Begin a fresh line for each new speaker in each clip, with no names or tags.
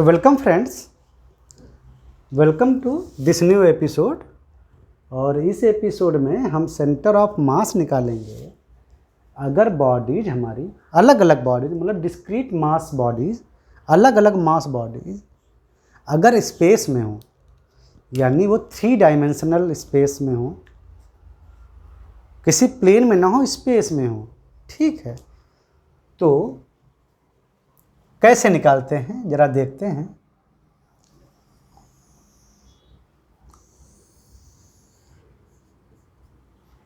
तो welcome friends, welcome to this new episode. और इस एपिसोड में हम सेंटर ऑफ मास निकालेंगे। अगर बॉडीज हमारी अलग अलग बॉडीज मतलब डिस्क्रीट मास बॉडीज, अलग अलग मास बॉडीज अगर स्पेस में हो, यानी वो 3 डायमेंशनल स्पेस में हो, किसी प्लेन में ना हो, स्पेस में हो, ठीक है, तो कैसे निकालते हैं जरा देखते हैं।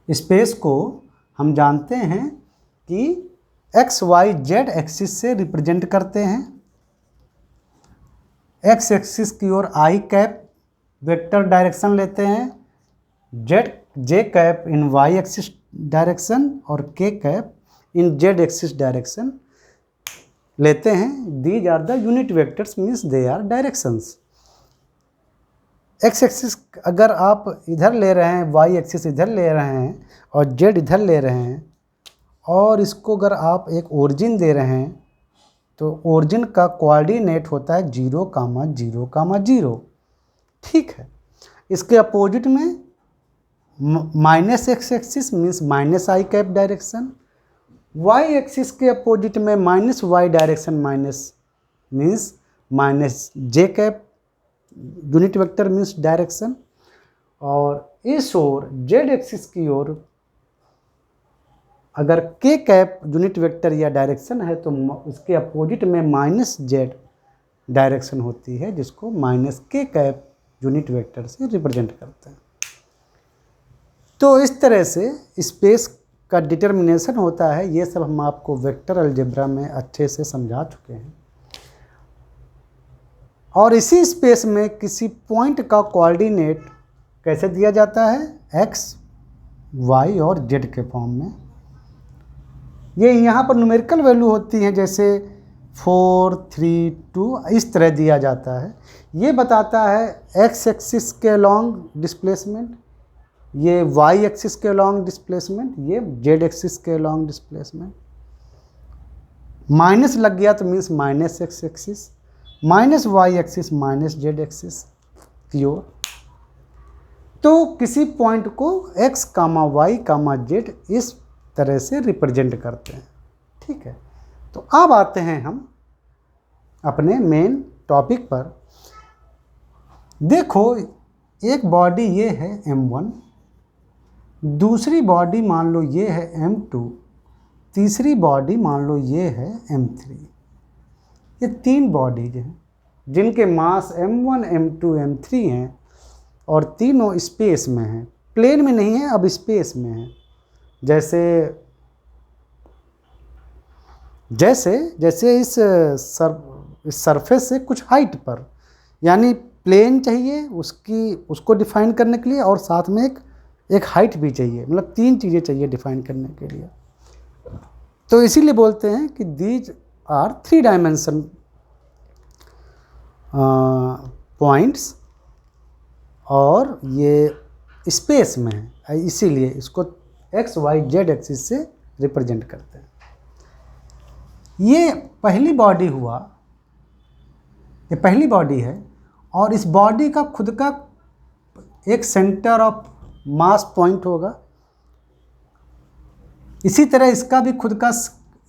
स्पेस को हम जानते हैं कि एक्स वाई जेड एक्सिस से रिप्रेजेंट करते हैं। एक्स एक्सिस की ओर आई कैप वेक्टर डायरेक्शन लेते हैं, Z J cap in Y axis direction और K cap in Z axis direction लेते हैं। These are the unit vectors, means they are directions. X axis अगर आप इधर ले रहे हैं, वाई एक्सिस इधर ले रहे हैं और जेड इधर ले रहे हैं, और इसको अगर आप एक ओरिजिन दे रहे हैं तो ओरिजिन का कोऑर्डिनेट होता है 0, 0, 0, ठीक है। इसके अपोजिट में minus x axis means minus i cap direction, y axis के अपोजिट में minus y direction minus means minus j cap unit vector means direction, और इस ओर जेड एक्सिस की ओर अगर के कैप यूनिट वेक्टर या डायरेक्शन है तो उसके अपोजिट में माइनस जेड डायरेक्शन होती है, जिसको माइनस के कैप यूनिट वेक्टर से रिप्रेजेंट करते हैं। तो इस तरह से स्पेस का डिटर्मिनेशन होता है। ये सब हम आपको वेक्टर अलजेब्रा में अच्छे से समझा चुके हैं। और इसी स्पेस में किसी पॉइंट का कोऑर्डिनेट कैसे दिया जाता है, एक्स वाई और जेड के फॉर्म में। ये यहाँ पर न्यूमेरिकल वैल्यू होती हैं, जैसे 4, 3, 2 इस तरह दिया जाता है। ये बताता है एक्स एक्सिस के अलॉन्ग डिस्प्लेसमेंट, ये वाई एक्सिस के अलॉन्ग डिस्प्लेसमेंट, ये जेड एक्सिस के अलॉन्ग डिस्प्लेसमेंट। माइनस लग गया तो means minus x axis, minus Y axis minus Z axis की ओर। तो किसी पॉइंट को X comma Y comma Z इस तरह से रिप्रेजेंट करते हैं, ठीक है। तो अब आते हैं हम अपने मेन टॉपिक पर। देखो, एक बॉडी ये है M1, दूसरी बॉडी मान लो ये है M2, तीसरी बॉडी मान लो ये है M3। ये 3 बॉडीज हैं जिनके मास M1, M2, M3 हैं और तीनों स्पेस में हैं, प्लेन में नहीं है, अब स्पेस में हैं। जैसे इस सरफेस से कुछ हाइट पर, यानी प्लेन चाहिए उसको डिफाइन करने के लिए, और साथ में एक हाइट भी चाहिए, मतलब 3 चीज़ें चाहिए डिफाइन करने के लिए। तो इसीलिए बोलते हैं कि दीज आर 3 डायमेंशन पॉइंट्स, और ये स्पेस में है, इसीलिए इसको एक्स वाई जेड एक्सिस से रिप्रेजेंट करते हैं। ये पहली बॉडी हुआ, ये पहली बॉडी है, और इस बॉडी का खुद का एक सेंटर ऑफ मास पॉइंट होगा। इसी तरह इसका भी खुद का,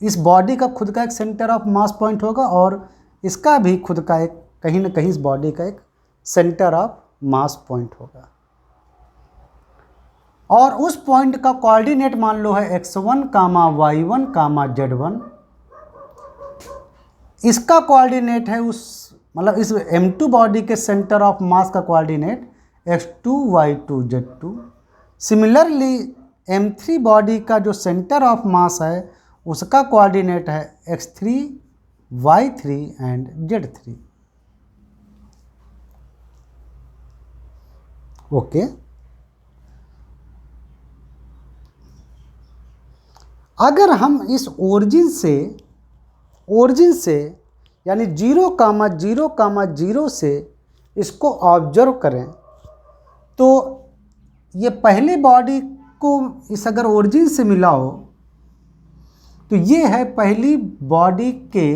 इस बॉडी का खुद का एक सेंटर ऑफ मास पॉइंट होगा, और इसका भी खुद का एक कहीं ना कहीं इस बॉडी का एक सेंटर ऑफ मास पॉइंट होगा। और उस पॉइंट का कोऑर्डिनेट मान लो है x1, y1, z1। इसका कोऑर्डिनेट है मतलब इस M2 बॉडी के सेंटर ऑफ मास का coordinate x2, y2, z2। Similarly M3 body का जो सेंटर ऑफ मास है उसका कोऑर्डिनेट है x3, y3 and z3। Okay. अगर हम इस ओरिजिन से यानी 0, 0, 0 से इसको ऑब्जर्व करें, तो ये पहले बॉडी को इस अगर ओरिजिन से मिला हो तो ये है पहली बॉडी के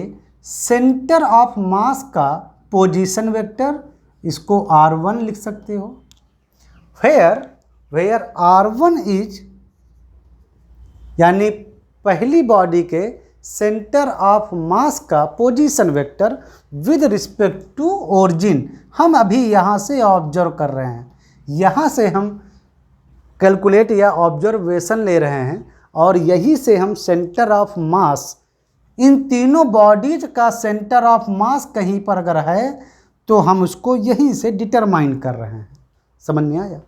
सेंटर ऑफ मास का पोजीशन वेक्टर, इसको r1 लिख सकते हो। वेयर r1 इज, यानी पहली बॉडी के सेंटर ऑफ मास का position vector with respect to origin. हम अभी यहाँ से ऑब्जर्व कर रहे हैं, यहाँ से हम कैलकुलेट या ऑब्जर्वेशन ले रहे हैं, और यही से हम सेंटर ऑफ मास, इन तीनों बॉडीज का सेंटर ऑफ मास कहीं पर अगर है तो हम उसको यहीं से डिटरमाइन कर रहे हैं। समझ में आया?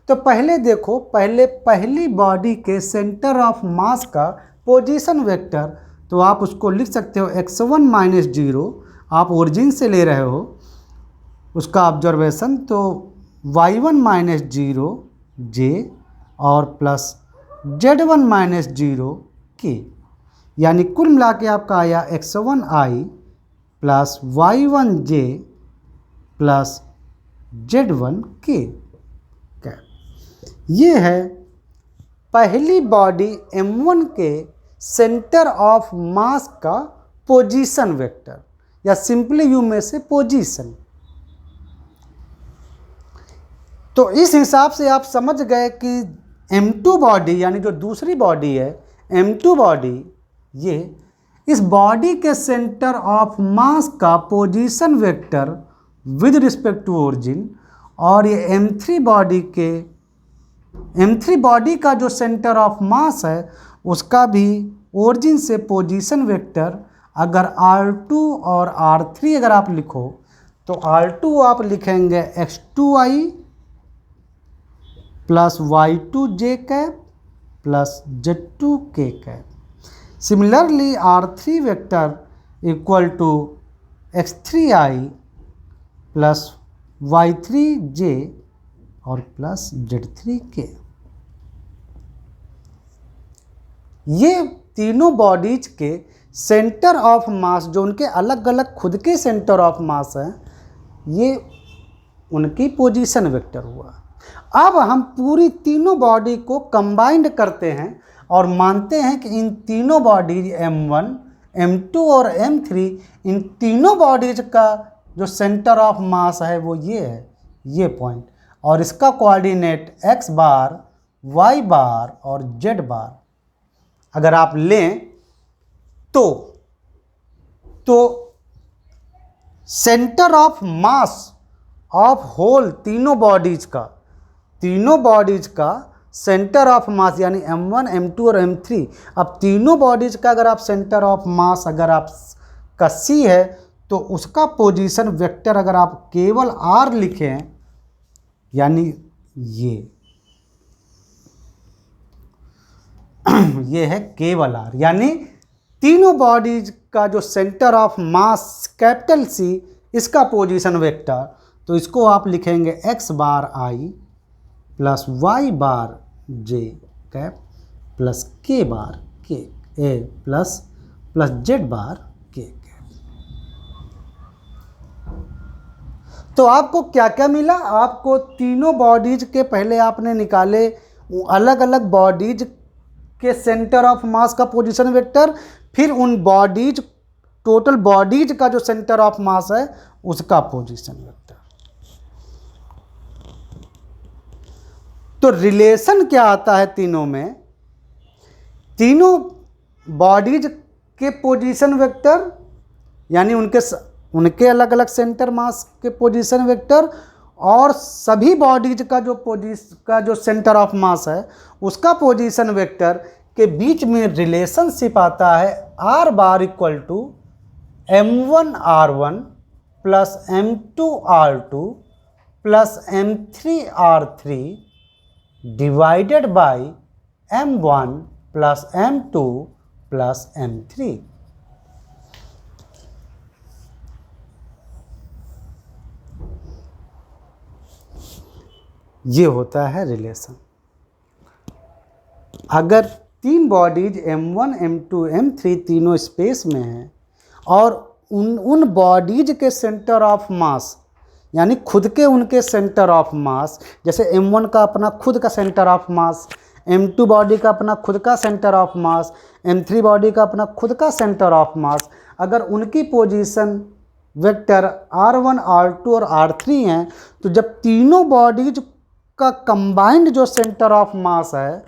तो पहले देखो, पहली बॉडी के सेंटर ऑफ मास का पोजीशन वेक्टर, तो आप उसको लिख सकते हो x1 माइनस 0, आप ओरिजिन से ले रहे हो उसका ऑब्जर्वेशन, तो y1 माइनस 0 j और प्लस z1 माइनस 0 k, यानी कुल मिला के आपका आया x1 i plus y1 j plus z1 k। ये है पहली बॉडी m1 के सेंटर ऑफ मास का पोजीशन वेक्टर, या सिंपली यू में से पोजीशन। तो इस हिसाब से आप समझ गए कि m2 बॉडी, यानी जो दूसरी बॉडी है m2 बॉडी, ये इस बॉडी के सेंटर ऑफ मास का position vector with respect to origin, और ये m3 बॉडी का जो सेंटर ऑफ मास है उसका भी ओरिजिन से पोजीशन वेक्टर, अगर r2 और r3 अगर आप लिखो तो r2 आप लिखेंगे x2i plus y2j cap plus z2k cap. Similarly r3 vector equal to x3i plus y3j और प्लस z3k। ये तीनों बॉडीज के सेंटर ऑफ मास, जो उनके अलग अलग खुद के सेंटर ऑफ मास हैं, ये उनकी पोजीशन वेक्टर हुआ। अब हम पूरी तीनों बॉडी को कंबाइंड करते हैं और मानते हैं कि इन तीनों बॉडीज m1, m2 और m3, इन तीनों बॉडीज का जो सेंटर ऑफ मास है वो ये है, ये पॉइंट, और इसका coordinate x bar, y bar और z बार अगर आप लें तो centre of mass of whole तीनों बॉडीज का सेंटर ऑफ मास, यानी m1, m2 और m3, अब तीनों बॉडीज का अगर आप सेंटर ऑफ मास अगर आप का c है तो उसका पोजीशन वेक्टर अगर आप केवल r लिखें, यानी ये है केवल r, यानी तीनों बॉडीज का जो centre of mass capital C, इसका पोजीशन वेक्टर, तो इसको आप लिखेंगे x bar i plus y bar j cap plus k bar k a plus z bar k cap. तो आपको क्या क्या मिला? आपको तीनों बॉडीज के पहले आपने निकाले अलग अलग बॉडीज के सेंटर ऑफ मास का पोजीशन वेक्टर, फिर उन बॉडीज, टोटल बॉडीज का जो सेंटर ऑफ मास है उसका पोजीशन वेक्टर। तो रिलेशन क्या आता है तीनों में? तीनों बॉडीज के पोजीशन वेक्टर, यानी उनके अलग अलग सेंटर मास के पोजीशन वेक्टर, और सभी बॉडीज का जो सेंटर ऑफ मास है उसका पोजीशन वेक्टर के बीच में रिलेशनशिप आता है r bar equal to m1r1 plus m2r2 plus m3r3 divided by m1 plus m2 plus m3। ये होता है रिलेशन। अगर तीन बॉडीज m1, m2, m3 तीनों स्पेस में हैं और उन बॉडीज के सेंटर ऑफ मास, यानी खुद के उनके सेंटर ऑफ मास, जैसे m1 का अपना खुद का centre of mass, m2 body का अपना खुद का centre of mass, m3 body का अपना खुद का सेंटर ऑफ मास, अगर उनकी पोजीशन वेक्टर R1, R2 और R3 हैं, तो जब तीनों बॉडीज का कंबाइंड जो सेंटर ऑफ मास है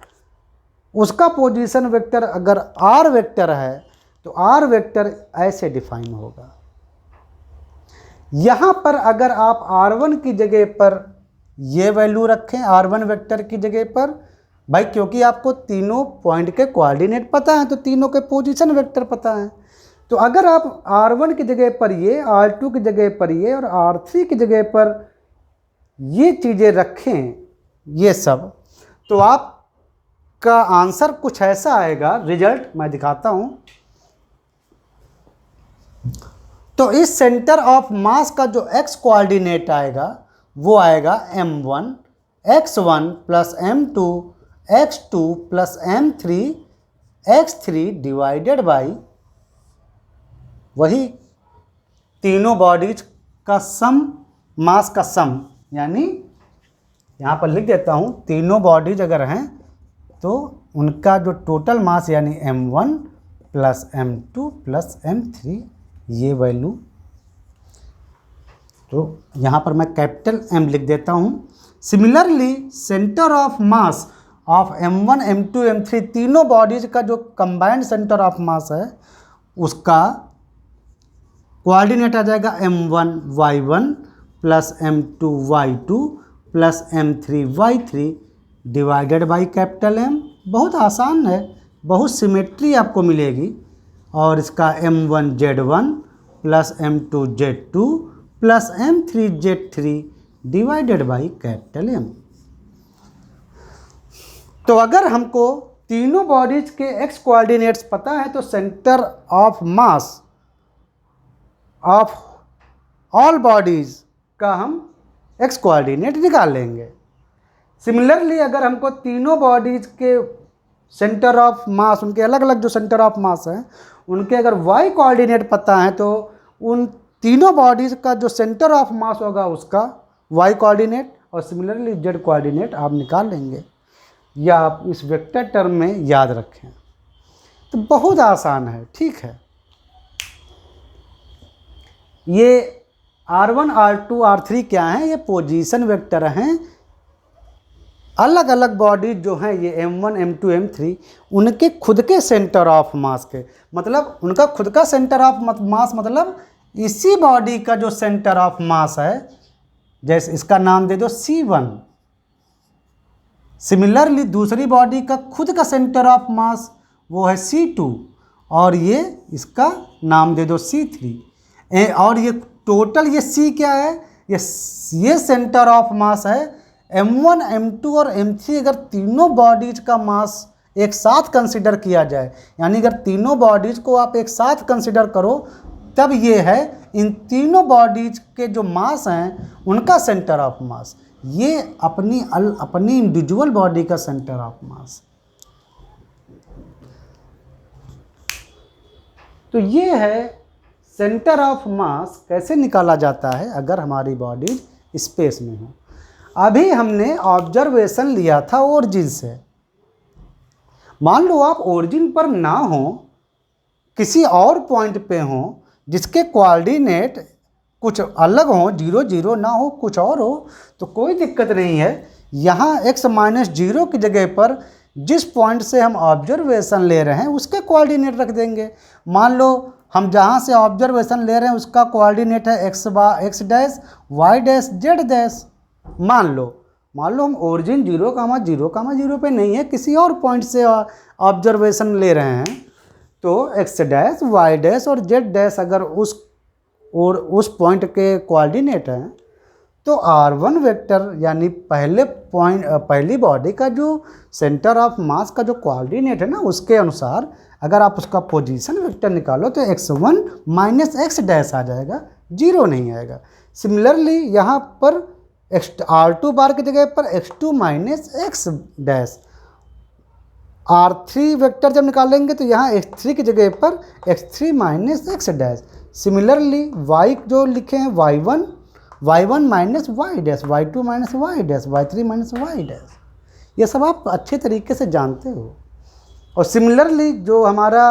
उसका पोजीशन वेक्टर अगर R वेक्टर है तो R वेक्टर ऐसे डिफाइन होगा। यहाँ पर अगर आप R1 की जगह पर ये वैल्यू रखें, R1 वेक्टर की जगह पर, भाई क्योंकि आपको तीनों पॉइंट के कोऑर्डिनेट पता है तो तीनों के पोजीशन वेक्टर पता है, तो अगर आप R1 की जगह पर ये, R2 की जगह पर ये और R3 की जगह पर ये चीज़ें रखें ये सब, तो आपका आंसर कुछ ऐसा आएगा। रिजल्ट मैं दिखाता हूँ। तो इस सेंटर ऑफ मास का जो x कोऑर्डिनेट आएगा वो आएगा m1 x1 plus m2 x2 plus m3 x3 divided by वही तीनों बॉडीज का सम, मास का सम, यानी यहाँ पर लिख देता हूँ तीनों बॉडीज अगर हैं तो उनका जो टोटल मास यानी m1 plus m2 plus m3 ये वैल्यू, तो यहाँ पर मैं कैपिटल M लिख देता हूँ। Similarly centre of mass of m1 m2 m3 तीनों बॉडीज का जो कंबाइंड सेंटर ऑफ मास है उसका कोऑर्डिनेट आ जाएगा m1 y1 plus m2 y2 plus m3 y3 divided by capital M। बहुत आसान है, बहुत सिमेट्री आपको मिलेगी। और इसका m1 z1 plus m2 z2 plus m3 z3 divided by capital M। तो अगर हमको तीनों बॉडीज के x कोऑर्डिनेट्स पता है तो centre of mass of all bodies का हम x कोऑर्डिनेट निकाल लेंगे। सिमिलरली अगर हमको तीनों बॉडीज के सेंटर ऑफ मास, उनके अलग अलग जो सेंटर ऑफ मास हैं उनके अगर y कोऑर्डिनेट पता है तो उन तीनों बॉडीज का जो सेंटर ऑफ मास होगा उसका y कोऑर्डिनेट और सिमिलरली z कोऑर्डिनेट आप निकाल लेंगे, या आप इस वेक्टर टर्म में याद रखें। तो बहुत आसान है, ठीक है। ये R1, R2, R3 क्या हैं? ये पोजीशन वेक्टर हैं। अलग अलग बॉडी जो हैं ये m1, m2, m3 उनके खुद के सेंटर ऑफ मास के, मतलब उनका खुद का सेंटर ऑफ मास, मतलब इसी बॉडी का जो सेंटर ऑफ मास है, जैसे इसका नाम दे दो C1। सिमिलरली दूसरी बॉडी का खुद का सेंटर ऑफ मास वो है C2 और ये इसका नाम दे दो C3। और ये टोटल ये C क्या है? ये सेंटर ऑफ मास है। m1, m2 और m3 अगर तीनों बॉडीज का मास एक साथ कंसिडर किया जाए, यानी अगर तीनों बॉडीज को आप एक साथ कंसिडर करो तब ये है इन तीनों बॉडीज के जो मास हैं उनका सेंटर ऑफ मास, ये अपनी इंडिविजुअल बॉडी का सेंटर ऑफ मास। तो ये है सेंटर ऑफ मास कैसे निकाला जाता है अगर हमारी बॉडी स्पेस में हो। अभी हमने ऑब्जर्वेशन लिया था ओरिजिन से। मान लो आप ओरिजिन पर ना हो, किसी और पॉइंट पे हो जिसके कोऑर्डिनेट कुछ अलग हो, 0 0 ना हो, कुछ और हो, तो कोई दिक्कत नहीं है। यहाँ x-0 की जगह पर जिस पॉइंट से हम ऑब्जर्वेशन ले रहे हैं उसके कोऑर्डिनेट रख देंगे। मान लो हम जहाँ से ऑब्जर्वेशन ले रहे हैं उसका कोऑर्डिनेट है x dash y dash z dash. मान लो हम ओरिजिन 0, 0 पे नहीं है, किसी और पॉइंट से ऑब्जर्वेशन ले रहे हैं, तो x डैश y डैश और z डैश अगर उस पॉइंट के कोऑर्डिनेट हैं तो R1 वेक्टर यानी पहली बॉडी का जो सेंटर ऑफ मास का जो कोऑर्डिनेट है ना उसके अनुसार अगर आप उसका पोजीशन वेक्टर निकालो तो x1 माइनस x डैश आ जाएगा, 0 नहीं आएगा। सिमिलरली यहाँ पर R2 बार की जगह पर x2 minus x dash, R3 vector जब निकालेंगे तो यहाँ x3 की जगह पर x3 minus x dash. Similarly y जो लिखे हैं y1 minus y dash, y2 minus y dash, y3 minus y dash. ये सब आप अच्छे तरीके से जानते हो। और सिमिलरली जो हमारा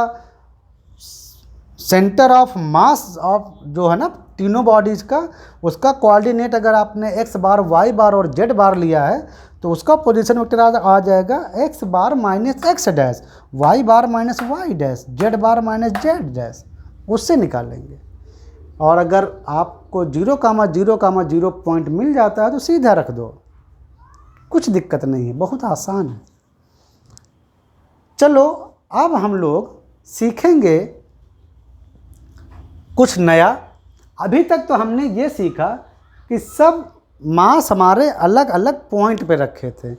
सेंटर ऑफ मास ऑफ जो है ना तीनों बॉडीज़ का, उसका कोऑर्डिनेट अगर आपने x बार, y बार और z बार लिया है तो उसका पोजीशन वेक्टर आ जाएगा x बार माइनस एक्स डैश, y बार माइनस वाई डैश, z बार माइनस जेड डैश, उससे निकालेंगे। और अगर आपको 0,0,0 पॉइंट मिल जाता है तो सीधा रख दो, कुछ दिक्कत नहीं है, बहुत आसान है। चलो अब हम लोग सीखेंगे कुछ नया। अभी तक तो हमने ये सीखा कि सब मास हमारे अलग अलग पॉइंट पे रखे थे।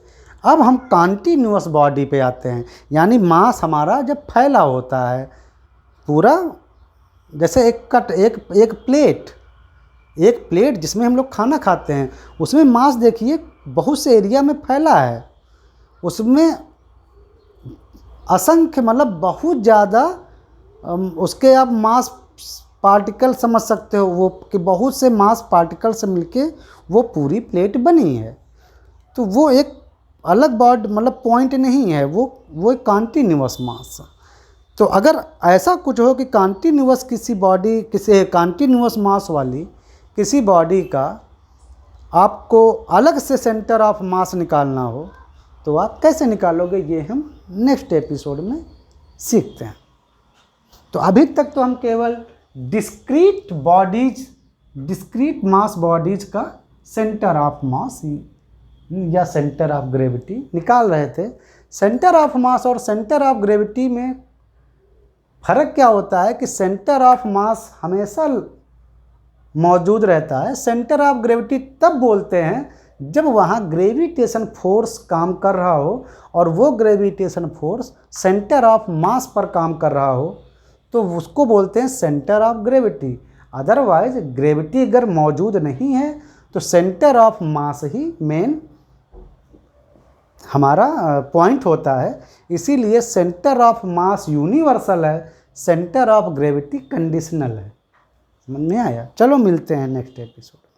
अब हम कॉन्टिन्यूअस बॉडी पे आते हैं, यानी मास हमारा जब फैला होता है पूरा, जैसे एक प्लेट जिसमें हम लोग खाना खाते हैं, उसमें मास देखिए बहुत से एरिया में फैला है, उसमें असंख्य मतलब बहुत ज़्यादा उसके आप मास पार्टिकल समझ सकते हो, वो कि बहुत से मास पार्टिकल से मिलके वो पूरी प्लेट बनी है। तो वो एक अलग बॉडी मतलब पॉइंट नहीं है, वो एक कॉन्टिन्यूअस मास। तो अगर ऐसा कुछ हो कि किसी कॉन्टिन्यूअस मास वाली किसी बॉडी का आपको अलग से सेंटर ऑफ मास निकालना हो तो आप कैसे निकालोगे, ये हम नेक्स्ट एपिसोड में सीखते हैं। तो अभी तक तो हम केवल डिस्क्रीट मास बॉडीज का सेंटर ऑफ मास या सेंटर ऑफ ग्रेविटी निकाल रहे थे। सेंटर ऑफ मास और सेंटर ऑफ ग्रेविटी में फ़र्क क्या होता है कि सेंटर ऑफ मास हमेशा मौजूद रहता है, सेंटर ऑफ ग्रेविटी तब बोलते हैं जब वहाँ ग्रेविटेशन फोर्स काम कर रहा हो और वो ग्रेविटेशन फोर्स सेंटर ऑफ मास पर काम कर रहा हो, तो उसको बोलते हैं centre of gravity. Otherwise gravity अगर मौजूद नहीं है तो centre of mass he main हमारा पॉइंट होता है। इसीलिए सेंटर ऑफ मास यूनिवर्सल है, सेंटर ऑफ ग्रेविटी कंडीशनल है। समझ में आया? चलो मिलते हैं नेक्स्ट एपिसोड।